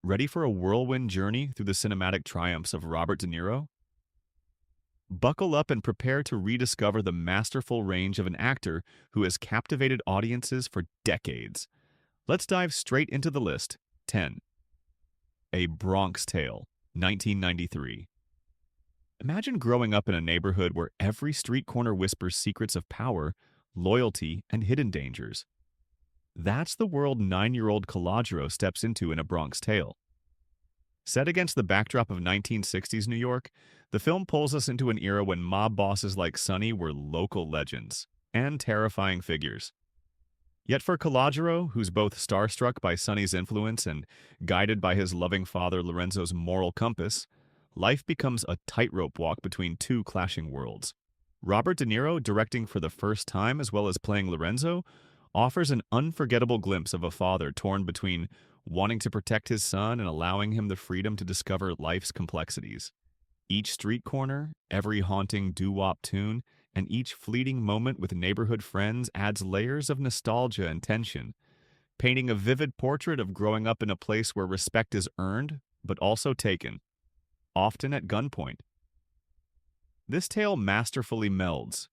Ready for a whirlwind journey through the cinematic triumphs of Robert De Niro? Buckle up and prepare to rediscover the masterful range of an actor who has captivated audiences for decades. Let's dive straight into the list. 10. A Bronx Tale, 1993. Imagine growing up in a neighborhood where every street corner whispers secrets of power, loyalty, and hidden dangers. That's the world 9-year-old Calogero steps into in A Bronx Tale. Set against the backdrop of 1960s New York, the film pulls us into an era when mob bosses like Sonny were local legends and terrifying figures. Yet for Calogero, who's both starstruck by Sonny's influence and guided by his loving father Lorenzo's moral compass, life becomes a tightrope walk between two clashing worlds. Robert De Niro, directing for the first time as well as playing Lorenzo, offers an unforgettable glimpse of a father torn between wanting to protect his son and allowing him the freedom to discover life's complexities. Each street corner, every haunting doo-wop tune, and each fleeting moment with neighborhood friends adds layers of nostalgia and tension, painting a vivid portrait of growing up in a place where respect is earned, but also taken, often at gunpoint. This tale masterfully melds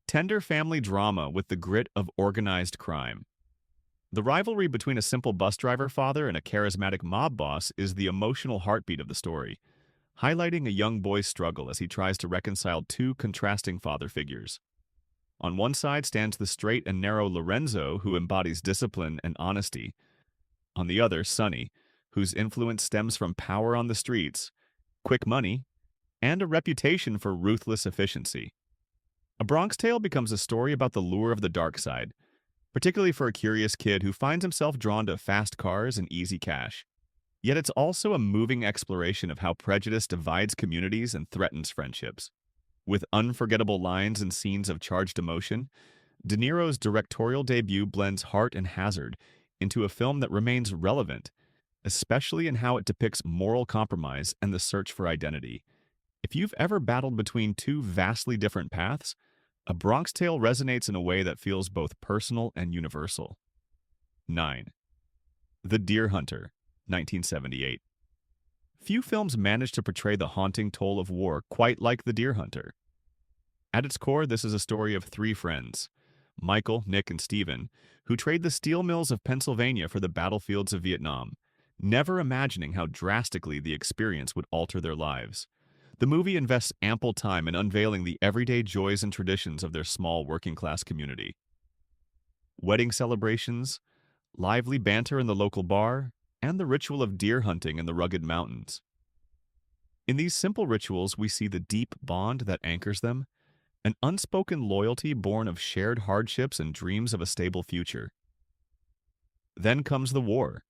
tender family drama with the grit of organized crime. The rivalry between a simple bus driver father and a charismatic mob boss is the emotional heartbeat of the story, highlighting a young boy's struggle as he tries to reconcile two contrasting father figures. On one side stands the straight and narrow Lorenzo, who embodies discipline and honesty. On the other, Sonny, whose influence stems from power on the streets, quick money, and a reputation for ruthless efficiency. A Bronx Tale becomes a story about the lure of the dark side, particularly for a curious kid who finds himself drawn to fast cars and easy cash. Yet it's also a moving exploration of how prejudice divides communities and threatens friendships. With unforgettable lines and scenes of charged emotion, De Niro's directorial debut blends heart and hazard into a film that remains relevant, especially in how it depicts moral compromise and the search for identity. If you've ever battled between two vastly different paths, A Bronx Tale resonates in a way that feels both personal and universal. 9. The Deer Hunter, 1978. Few films manage to portray the haunting toll of war quite like The Deer Hunter. At its core, this is a story of three friends, Michael, Nick, and Steven, who trade the steel mills of Pennsylvania for the battlefields of Vietnam, never imagining how drastically the experience would alter their lives. The movie invests ample time in unveiling the everyday joys and traditions of their small working-class community. Wedding celebrations, lively banter in the local bar, and the ritual of deer hunting in the rugged mountains. In these simple rituals, we see the deep bond that anchors them, an unspoken loyalty born of shared hardships and dreams of a stable future. Then comes the war.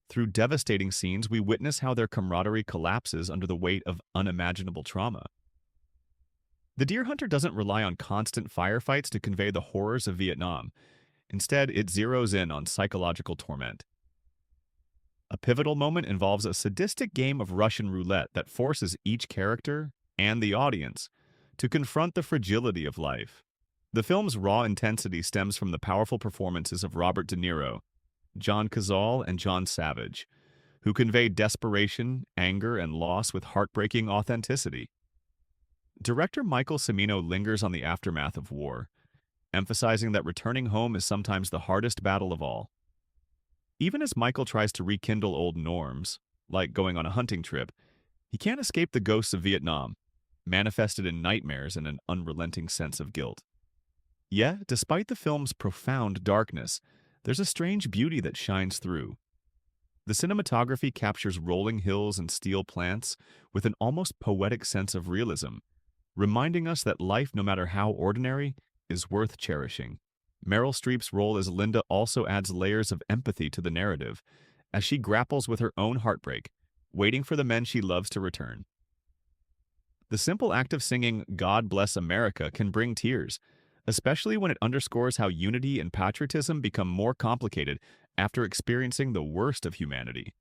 Through devastating scenes, we witness how their camaraderie collapses under the weight of unimaginable trauma. The Deer Hunter doesn't rely on constant firefights to convey the horrors of Vietnam. Instead, it zeroes in on psychological torment. A pivotal moment involves a sadistic game of Russian roulette that forces each character and the audience to confront the fragility of life. The film's raw intensity stems from the powerful performances of Robert De Niro, John Cazale, and John Savage, who convey desperation, anger, and loss with heartbreaking authenticity. Director Michael Cimino lingers on the aftermath of war, emphasizing that returning home is sometimes the hardest battle of all. Even as Michael tries to rekindle old norms, like going on a hunting trip, he can't escape the ghosts of Vietnam, manifested in nightmares and an unrelenting sense of guilt. Yet, despite the film's profound darkness, there's a strange beauty that shines through. The cinematography captures rolling hills and steel plants with an almost poetic sense of realism, reminding us that life, no matter how ordinary, is worth cherishing. Meryl Streep's role as Linda also adds layers of empathy to the narrative, as she grapples with her own heartbreak, waiting for the men she loves to return. The simple act of singing "God Bless America" can bring tears, especially when it underscores how unity and patriotism become more complicated after experiencing the worst of humanity.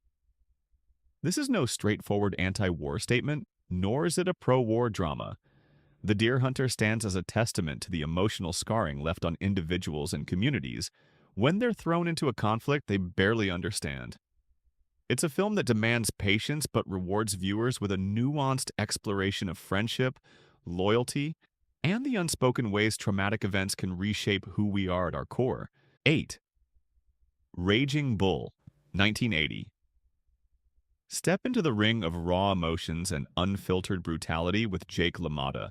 This is no straightforward anti-war statement, nor is it a pro-war drama. The Deer Hunter stands as a testament to the emotional scarring left on individuals and communities when they're thrown into a conflict they barely understand. It's a film that demands patience but rewards viewers with a nuanced exploration of friendship, loyalty, and the unspoken ways traumatic events can reshape who we are at our core. 8. Raging Bull, 1980. Step into the ring of raw emotions and unfiltered brutality with Jake LaMotta,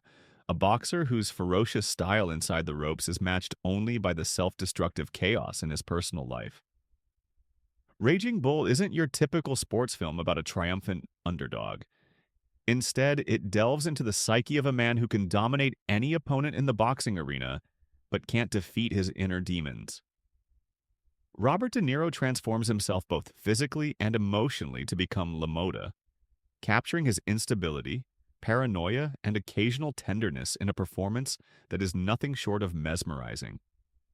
a boxer whose ferocious style inside the ropes is matched only by the self-destructive chaos in his personal life. Raging Bull isn't your typical sports film about a triumphant underdog. Instead, it delves into the psyche of a man who can dominate any opponent in the boxing arena, but can't defeat his inner demons. Robert De Niro transforms himself both physically and emotionally to become LaMotta, capturing his instability, paranoia, and occasional tenderness in a performance that is nothing short of mesmerizing.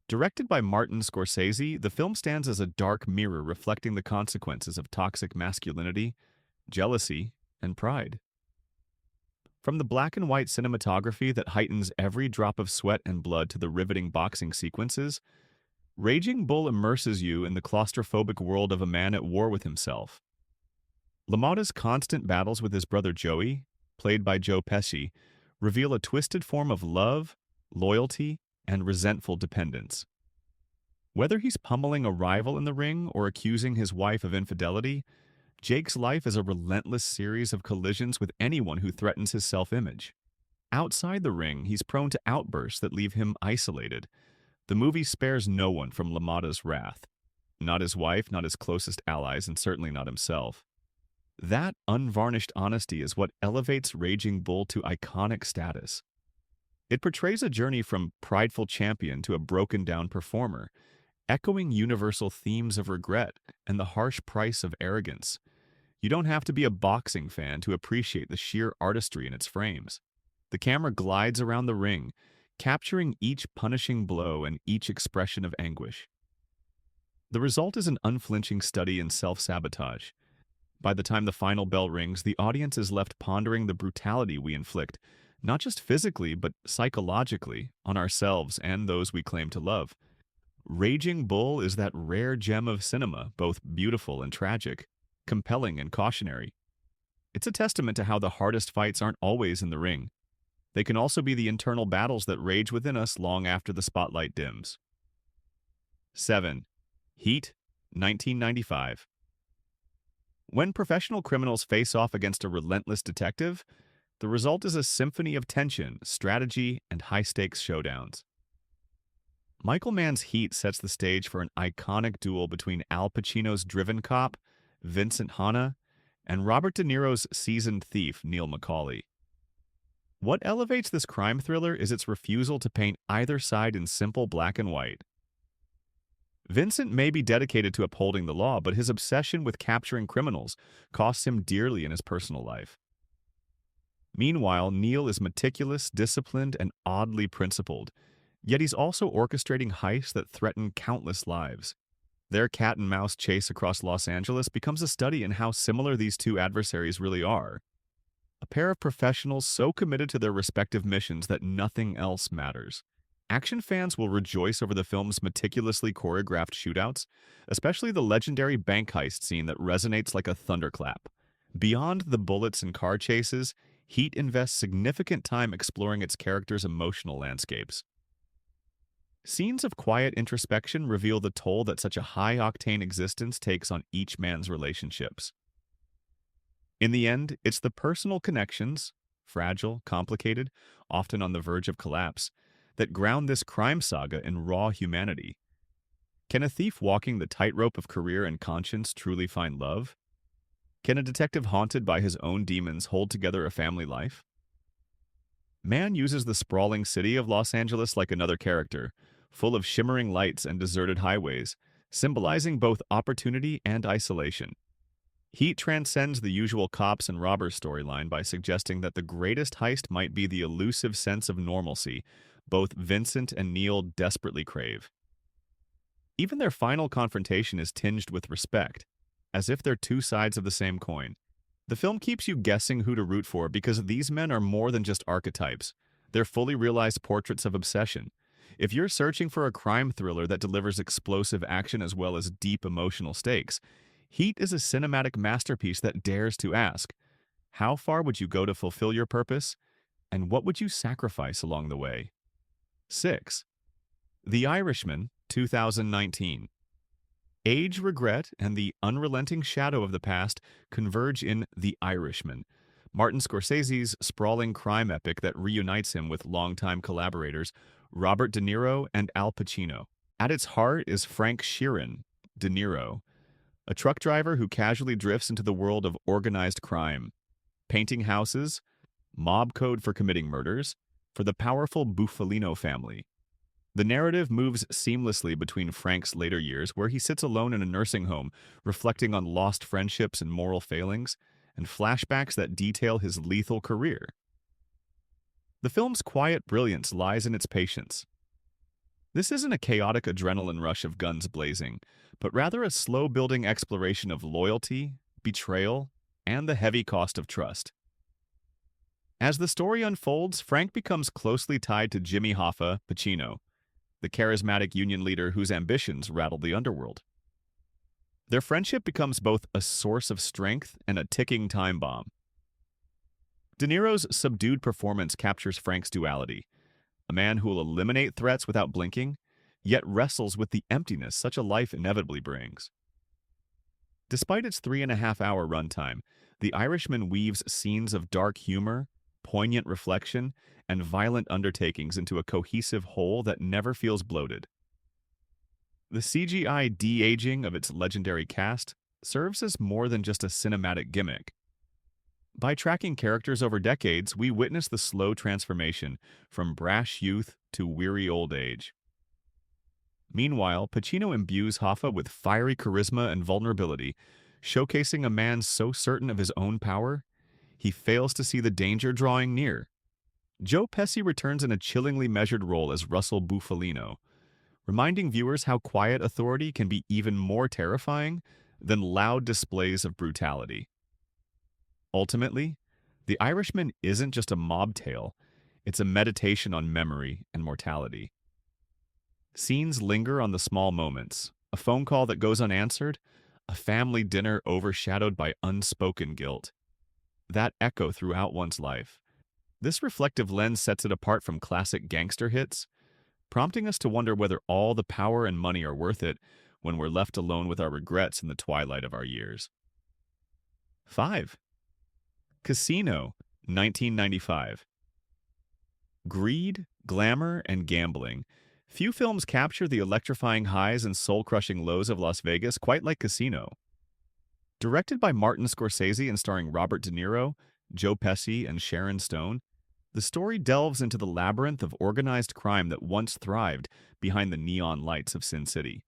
Directed by Martin Scorsese, the film stands as a dark mirror reflecting the consequences of toxic masculinity, jealousy, and pride. From the black and white cinematography that heightens every drop of sweat and blood to the riveting boxing sequences, Raging Bull immerses you in the claustrophobic world of a man at war with himself. LaMotta's constant battles with his brother Joey, played by Joe Pesci, reveal a twisted form of love, loyalty, and resentful dependence. Whether he's pummeling a rival in the ring or accusing his wife of infidelity, Jake's life is a relentless series of collisions with anyone who threatens his self-image. Outside the ring, he's prone to outbursts that leave him isolated. The movie spares no one from LaMotta's wrath. Not his wife, not his closest allies, and certainly not himself. That unvarnished honesty is what elevates Raging Bull to iconic status. It portrays a journey from prideful champion to a broken-down performer, echoing universal themes of regret and the harsh price of arrogance. You don't have to be a boxing fan to appreciate the sheer artistry in its frames. The camera glides around the ring, capturing each punishing blow and each expression of anguish. The result is an unflinching study in self-sabotage. By the time the final bell rings, the audience is left pondering the brutality we inflict, not just physically, but psychologically, on ourselves and those we claim to love. Raging Bull is that rare gem of cinema, both beautiful and tragic, compelling and cautionary. It's a testament to how the hardest fights aren't always in the ring. They can also be the internal battles that rage within us long after the spotlight dims. 7. Heat, 1995. When professional criminals face off against a relentless detective, the result is a symphony of tension, strategy, and high-stakes showdowns. Michael Mann's Heat sets the stage for an iconic duel between Al Pacino's driven cop, Vincent Hanna, and Robert De Niro's seasoned thief, Neil McCauley. What elevates this crime thriller is its refusal to paint either side in simple black and white. Vincent may be dedicated to upholding the law, but his obsession with capturing criminals costs him dearly in his personal life. Meanwhile, Neil is meticulous, disciplined, and oddly principled, yet he's also orchestrating heists that threaten countless lives. Their cat-and-mouse chase across Los Angeles becomes a study in how similar these two adversaries really are. A pair of professionals so committed to their respective missions that nothing else matters. Action fans will rejoice over the film's meticulously choreographed shootouts, especially the legendary bank heist scene that resonates like a thunderclap. Beyond the bullets and car chases, Heat invests significant time exploring its characters' emotional landscapes. Scenes of quiet introspection reveal the toll that such a high-octane existence takes on each man's relationships. In the end, it's the personal connections, fragile, complicated, often on the verge of collapse, that ground this crime saga in raw humanity. Can a thief walking the tightrope of career and conscience truly find love? Can a detective haunted by his own demons hold together a family life? Mann uses the sprawling city of Los Angeles like another character, full of shimmering lights and deserted highways, symbolizing both opportunity and isolation. Heat transcends the usual cops and robbers storyline by suggesting that the greatest heist might be the elusive sense of normalcy both Vincent and Neil desperately crave. Even their final confrontation is tinged with respect, as if they're two sides of the same coin. The film keeps you guessing who to root for because these men are more than just archetypes. They're fully realized portraits of obsession. If you're searching for a crime thriller that delivers explosive action as well as deep emotional stakes, Heat is a cinematic masterpiece that dares to ask, how far would you go to fulfill your purpose, and what would you sacrifice along the way? 6. The Irishman, 2019. Age, regret, and the unrelenting shadow of the past converge in The Irishman, Martin Scorsese's sprawling crime epic that reunites him with longtime collaborators Robert De Niro and Al Pacino. At its heart is Frank Sheeran, De Niro, a truck driver who casually drifts into the world of organized crime, painting houses, mob code for committing murders, for the powerful Bufalino family. The narrative moves seamlessly between Frank's later years, where he sits alone in a nursing home, reflecting on lost friendships and moral failings, and flashbacks that detail his lethal career. The film's quiet brilliance lies in its patience. This isn't a chaotic adrenaline rush of guns blazing, but rather a slow-building exploration of loyalty, betrayal, and the heavy cost of trust. As the story unfolds, Frank becomes closely tied to Jimmy Hoffa, Pacino, the charismatic union leader whose ambitions rattle the underworld. Their friendship becomes both a source of strength and a ticking time bomb. De Niro's subdued performance captures Frank's duality, a man who will eliminate threats without blinking, yet wrestles with the emptiness such a life inevitably brings. Despite its 3.5-hour runtime, The Irishman weaves scenes of dark humor, poignant reflection, and violent undertakings into a cohesive whole that never feels bloated. The CGI de-aging of its legendary cast serves as more than just a cinematic gimmick. By tracking characters over decades, we witness the slow transformation from brash youth to weary old age. Meanwhile, Pacino imbues Hoffa with fiery charisma and vulnerability, showcasing a man so certain of his own power, he fails to see the danger drawing near. Joe Pesci returns in a chillingly measured role as Russell Bufalino, reminding viewers how quiet authority can be even more terrifying than loud displays of brutality. Ultimately, The Irishman isn't just a mob tale, it's a meditation on memory and mortality. Scenes linger on the small moments, a phone call that goes unanswered, a family dinner overshadowed by unspoken guilt. That echo throughout one's life. This reflective lens sets it apart from classic gangster hits, prompting us to wonder whether all the power and money are worth it when we're left alone with our regrets in the twilight of our years. 5. Casino, 1995. Greed, glamour, and gambling. Few films capture the electrifying highs and soul-crushing lows of Las Vegas quite like Casino. Directed by Martin Scorsese and starring Robert De Niro, Joe Pesci, and Sharon Stone, the story delves into the labyrinth of organized crime that once thrived behind the neon lights of Sin City.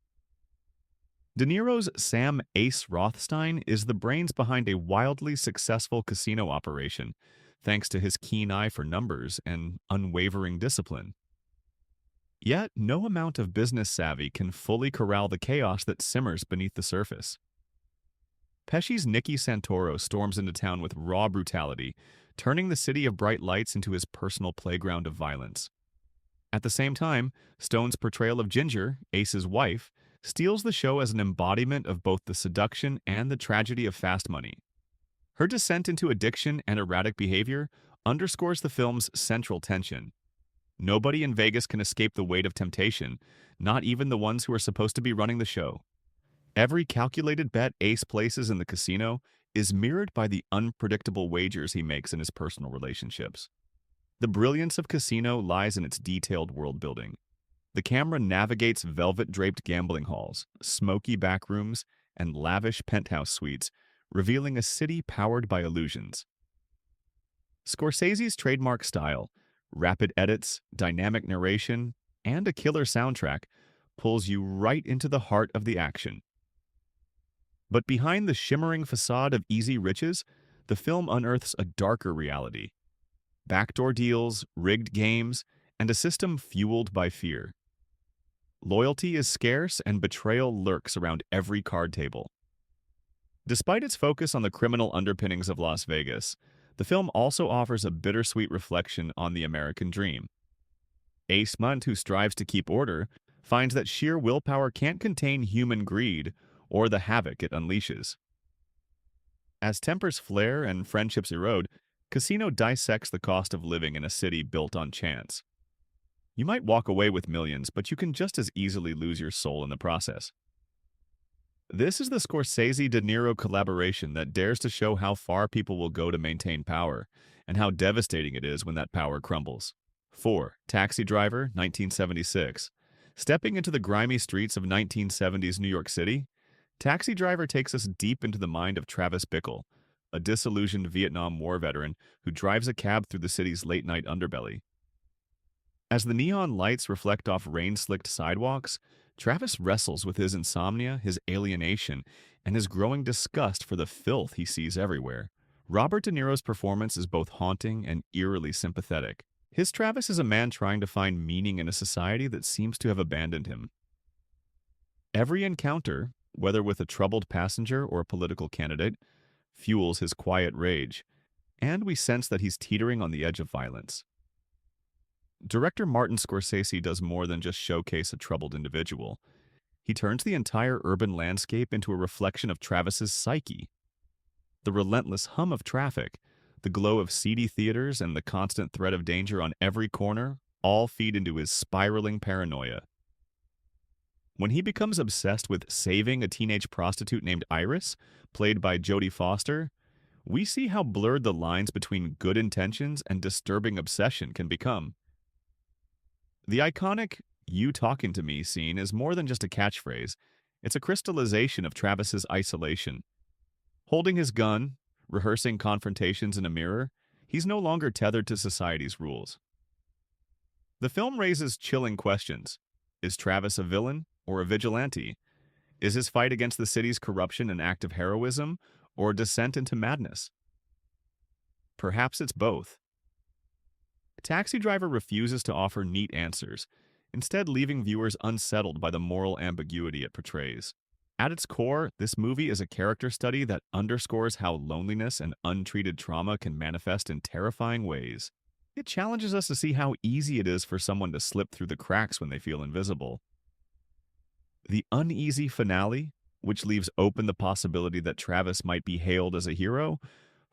De Niro's Sam Ace Rothstein is the brains behind a wildly successful casino operation, thanks to his keen eye for numbers and unwavering discipline. Yet, no amount of business savvy can fully corral the chaos that simmers beneath the surface. Pesci's Nicky Santoro storms into town with raw brutality, turning the city of bright lights into his personal playground of violence. At the same time, Stone's portrayal of Ginger, Ace's wife, steals the show as an embodiment of both the seduction and the tragedy of fast money. Her descent into addiction and erratic behavior underscores the film's central tension. Nobody in Vegas can escape the weight of temptation, not even the ones who are supposed to be running the show. Every calculated bet Ace places in the casino is mirrored by the unpredictable wagers he makes in his personal relationships. The brilliance of Casino lies in its detailed world-building. The camera navigates velvet-draped gambling halls, smoky backrooms, and lavish penthouse suites, revealing a city powered by illusions. Scorsese's trademark style, rapid edits, dynamic narration, and a killer soundtrack pulls you right into the heart of the action. But behind the shimmering facade of easy riches, the film unearths a darker reality. Backdoor deals, rigged games, and a system fueled by fear. Loyalty is scarce and betrayal lurks around every card table. Despite its focus on the criminal underpinnings of Las Vegas, the film also offers a bittersweet reflection on the American dream. Ace Munt, who strives to keep order, finds that sheer willpower can't contain human greed or the havoc it unleashes. As tempers flare and friendships erode, Casino dissects the cost of living in a city built on chance. You might walk away with millions, but you can just as easily lose your soul in the process. This is the Scorsese-De Niro collaboration that dares to show how far people will go to maintain power, and how devastating it is when that power crumbles. 4. Taxi Driver, 1976. Stepping into the grimy streets of 1970s New York City, Taxi Driver takes us deep into the mind of Travis Bickle, a disillusioned Vietnam War veteran who drives a cab through the city's late-night underbelly. As the neon lights reflect off rain-slicked sidewalks, Travis wrestles with his insomnia, his alienation, and his growing disgust for the filth he sees everywhere. Robert De Niro's performance is both haunting and eerily sympathetic. His Travis is a man trying to find meaning in a society that seems to have abandoned him. Every encounter, whether with a troubled passenger or a political candidate, fuels his quiet rage, and we sense that he's teetering on the edge of violence. Director Martin Scorsese does more than just showcase a troubled individual. He turns the entire urban landscape into a reflection of Travis's psyche. The relentless hum of traffic, the glow of seedy theaters, and the constant threat of danger on every corner all feed into his spiraling paranoia. When he becomes obsessed with saving a teenage prostitute named Iris, played by Jodie Foster, we see how blurred the lines between good intentions and disturbing obsession can become. The iconic "you talking to me" scene is more than just a catchphrase. It's a crystallization of Travis's isolation. Holding his gun, rehearsing confrontations in a mirror, he's no longer tethered to society's rules. The film raises chilling questions. Is Travis a villain or a vigilante? Is his fight against the city's corruption an act of heroism or a descent into madness? Perhaps it's both. Taxi Driver refuses to offer neat answers, instead leaving viewers unsettled by the moral ambiguity it portrays. At its core, this movie is a character study that underscores how loneliness and untreated trauma can manifest in terrifying ways. It challenges us to see how easy it is for someone to slip through the cracks when they feel invisible. The uneasy finale, which leaves open the possibility that Travis might be hailed as a hero,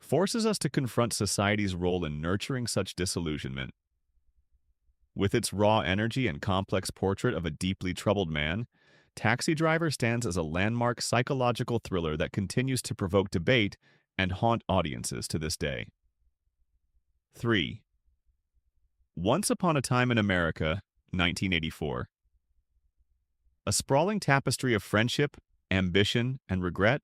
forces us to confront society's role in nurturing such disillusionment. With its raw energy and complex portrait of a deeply troubled man, Taxi Driver stands as a landmark psychological thriller that continues to provoke debate and haunt audiences to this day. 3. Once Upon a Time in America, 1984. A sprawling tapestry of friendship, ambition, and regret,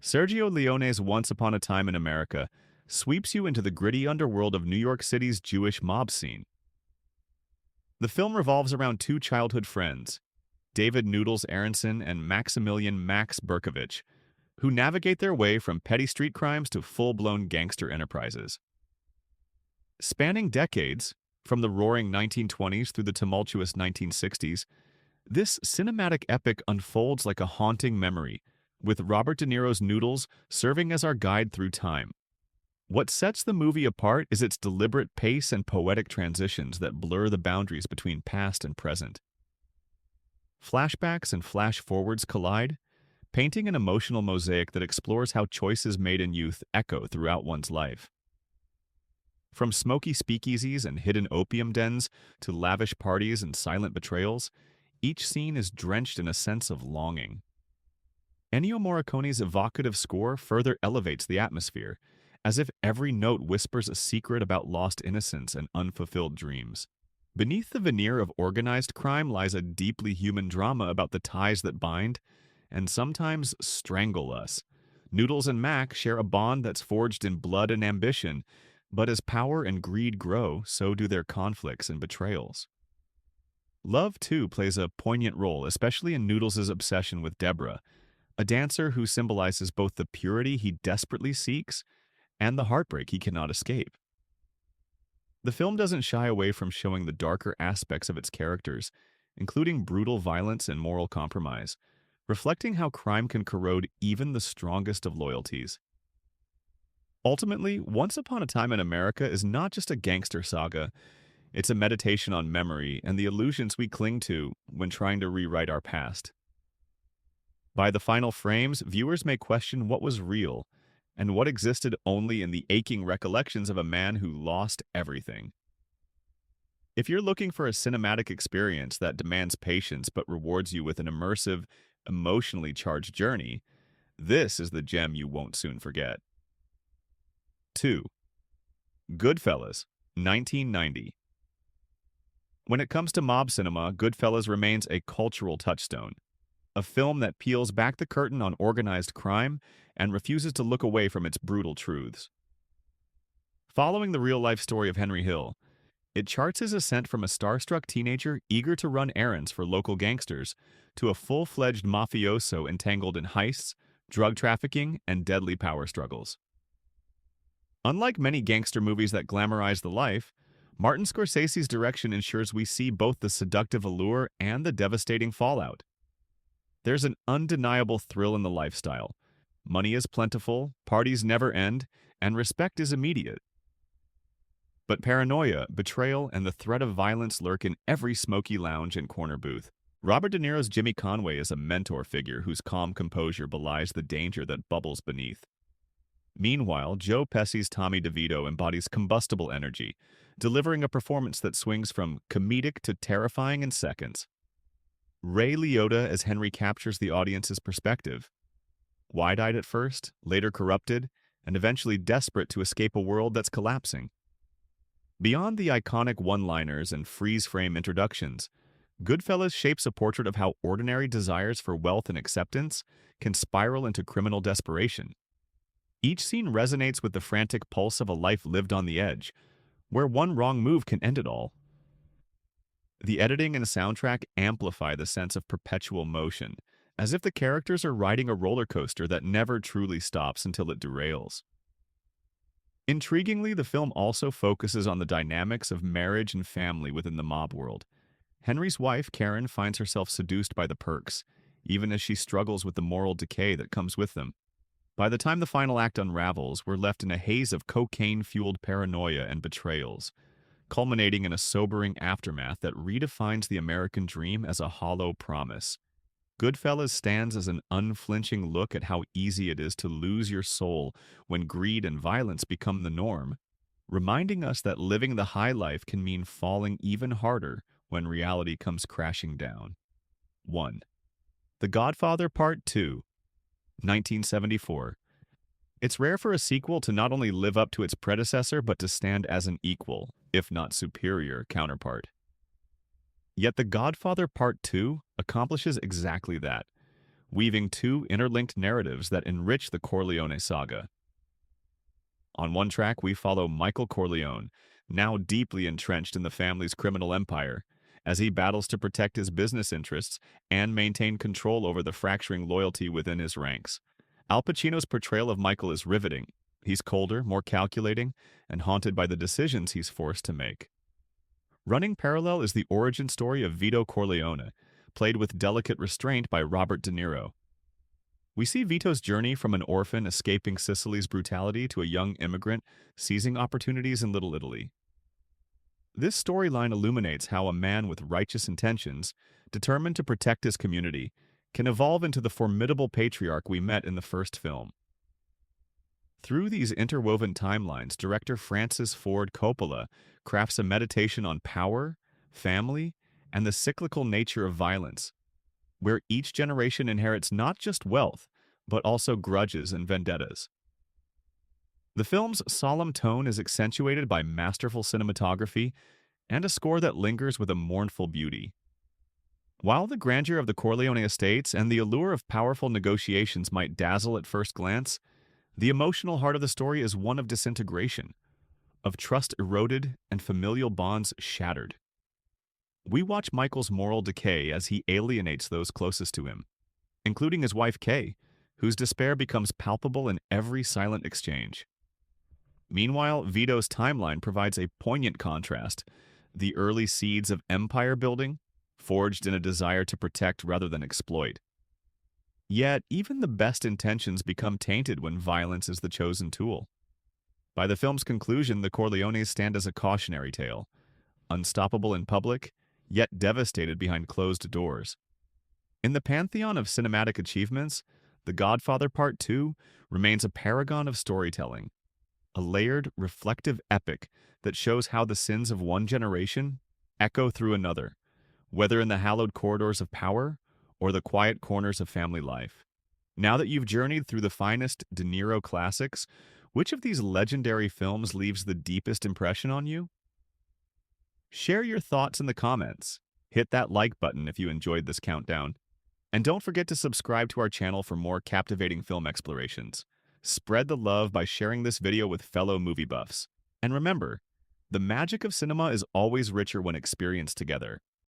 Sergio Leone's Once Upon a Time in America sweeps you into the gritty underworld of New York City's Jewish mob scene. The film revolves around two childhood friends, David Noodles Aronson and Maximilian Max Berkovich, who navigate their way from petty street crimes to full-blown gangster enterprises. Spanning decades, from the roaring 1920s through the tumultuous 1960s, this cinematic epic unfolds like a haunting memory, with Robert De Niro's Noodles serving as our guide through time. What sets the movie apart is its deliberate pace and poetic transitions that blur the boundaries between past and present. Flashbacks and flash-forwards collide, painting an emotional mosaic that explores how choices made in youth echo throughout one's life. From smoky speakeasies and hidden opium dens to lavish parties and silent betrayals, each scene is drenched in a sense of longing. Ennio Morricone's evocative score further elevates the atmosphere, as if every note whispers a secret about lost innocence and unfulfilled dreams. Beneath the veneer of organized crime lies a deeply human drama about the ties that bind and sometimes strangle us. Noodles and Mac share a bond that's forged in blood and ambition, but as power and greed grow, so do their conflicts and betrayals. Love, too, plays a poignant role, especially in Noodles' obsession with Deborah, a dancer who symbolizes both the purity he desperately seeks and the heartbreak he cannot escape. The film doesn't shy away from showing the darker aspects of its characters, including brutal violence and moral compromise, reflecting how crime can corrode even the strongest of loyalties. Ultimately, Once Upon a Time in America is not just a gangster saga, it's a meditation on memory and the illusions we cling to when trying to rewrite our past. By the final frames, viewers may question what was real and what existed only in the aching recollections of a man who lost everything. If you're looking for a cinematic experience that demands patience but rewards you with an immersive, emotionally charged journey, this is the gem you won't soon forget. 2. Goodfellas, 1990. When it comes to mob cinema, Goodfellas remains a cultural touchstone, a film that peels back the curtain on organized crime and refuses to look away from its brutal truths. Following the real-life story of Henry Hill, it charts his ascent from a starstruck teenager eager to run errands for local gangsters to a full-fledged mafioso entangled in heists, drug trafficking, and deadly power struggles. Unlike many gangster movies that glamorize the life, Martin Scorsese's direction ensures we see both the seductive allure and the devastating fallout. There's an undeniable thrill in the lifestyle. Money is plentiful, parties never end, and respect is immediate. But paranoia, betrayal, and the threat of violence lurk in every smoky lounge and corner booth. Robert De Niro's Jimmy Conway is a mentor figure whose calm composure belies the danger that bubbles beneath. Meanwhile, Joe Pesci's Tommy DeVito embodies combustible energy, delivering a performance that swings from comedic to terrifying in seconds. Ray Liotta as Henry captures the audience's perspective. Wide-eyed at first, later corrupted, and eventually desperate to escape a world that's collapsing. Beyond the iconic one-liners and freeze-frame introductions, Goodfellas shapes a portrait of how ordinary desires for wealth and acceptance can spiral into criminal desperation. Each scene resonates with the frantic pulse of a life lived on the edge, where one wrong move can end it all. The editing and soundtrack amplify the sense of perpetual motion, as if the characters are riding a roller coaster that never truly stops until it derails. Intriguingly, the film also focuses on the dynamics of marriage and family within the mob world. Henry's wife, Karen, finds herself seduced by the perks, even as she struggles with the moral decay that comes with them. By the time the final act unravels, we're left in a haze of cocaine-fueled paranoia and betrayals, culminating in a sobering aftermath that redefines the American dream as a hollow promise. Goodfellas stands as an unflinching look at how easy it is to lose your soul when greed and violence become the norm, reminding us that living the high life can mean falling even harder when reality comes crashing down. 1. The Godfather Part II, 1974. It's rare for a sequel to not only live up to its predecessor but to stand as an equal, if not superior, counterpart. Yet The Godfather Part II accomplishes exactly that, weaving two interlinked narratives that enrich the Corleone saga. On one track, we follow Michael Corleone, now deeply entrenched in the family's criminal empire, as he battles to protect his business interests and maintain control over the fracturing loyalty within his ranks. Al Pacino's portrayal of Michael is riveting. He's colder, more calculating, and haunted by the decisions he's forced to make. Running parallel is the origin story of Vito Corleone, played with delicate restraint by Robert De Niro. We see Vito's journey from an orphan escaping Sicily's brutality to a young immigrant seizing opportunities in Little Italy. This storyline illuminates how a man with righteous intentions, determined to protect his community, can evolve into the formidable patriarch we met in the first film. Through these interwoven timelines, director Francis Ford Coppola crafts a meditation on power, family, and the cyclical nature of violence, where each generation inherits not just wealth, but also grudges and vendettas. The film's solemn tone is accentuated by masterful cinematography and a score that lingers with a mournful beauty. While the grandeur of the Corleone estates and the allure of powerful negotiations might dazzle at first glance, the emotional heart of the story is one of disintegration, of trust eroded and familial bonds shattered. We watch Michael's moral decay as he alienates those closest to him, including his wife Kay, whose despair becomes palpable in every silent exchange. Meanwhile, Vito's timeline provides a poignant contrast, the early seeds of empire building, forged in a desire to protect rather than exploit. Yet, even the best intentions become tainted when violence is the chosen tool. By the film's conclusion, the Corleones stand as a cautionary tale, unstoppable in public, yet devastated behind closed doors. In the pantheon of cinematic achievements, The Godfather Part II remains a paragon of storytelling, a layered, reflective epic that shows how the sins of one generation echo through another, whether in the hallowed corridors of power or the quiet corners of family life. Now that you've journeyed through the finest De Niro classics, which of these legendary films leaves the deepest impression on you? Share your thoughts in the comments. Hit that like button if you enjoyed this countdown. And don't forget to subscribe to our channel for more captivating film explorations. Spread the love by sharing this video with fellow movie buffs. And remember, the magic of cinema is always richer when experienced together.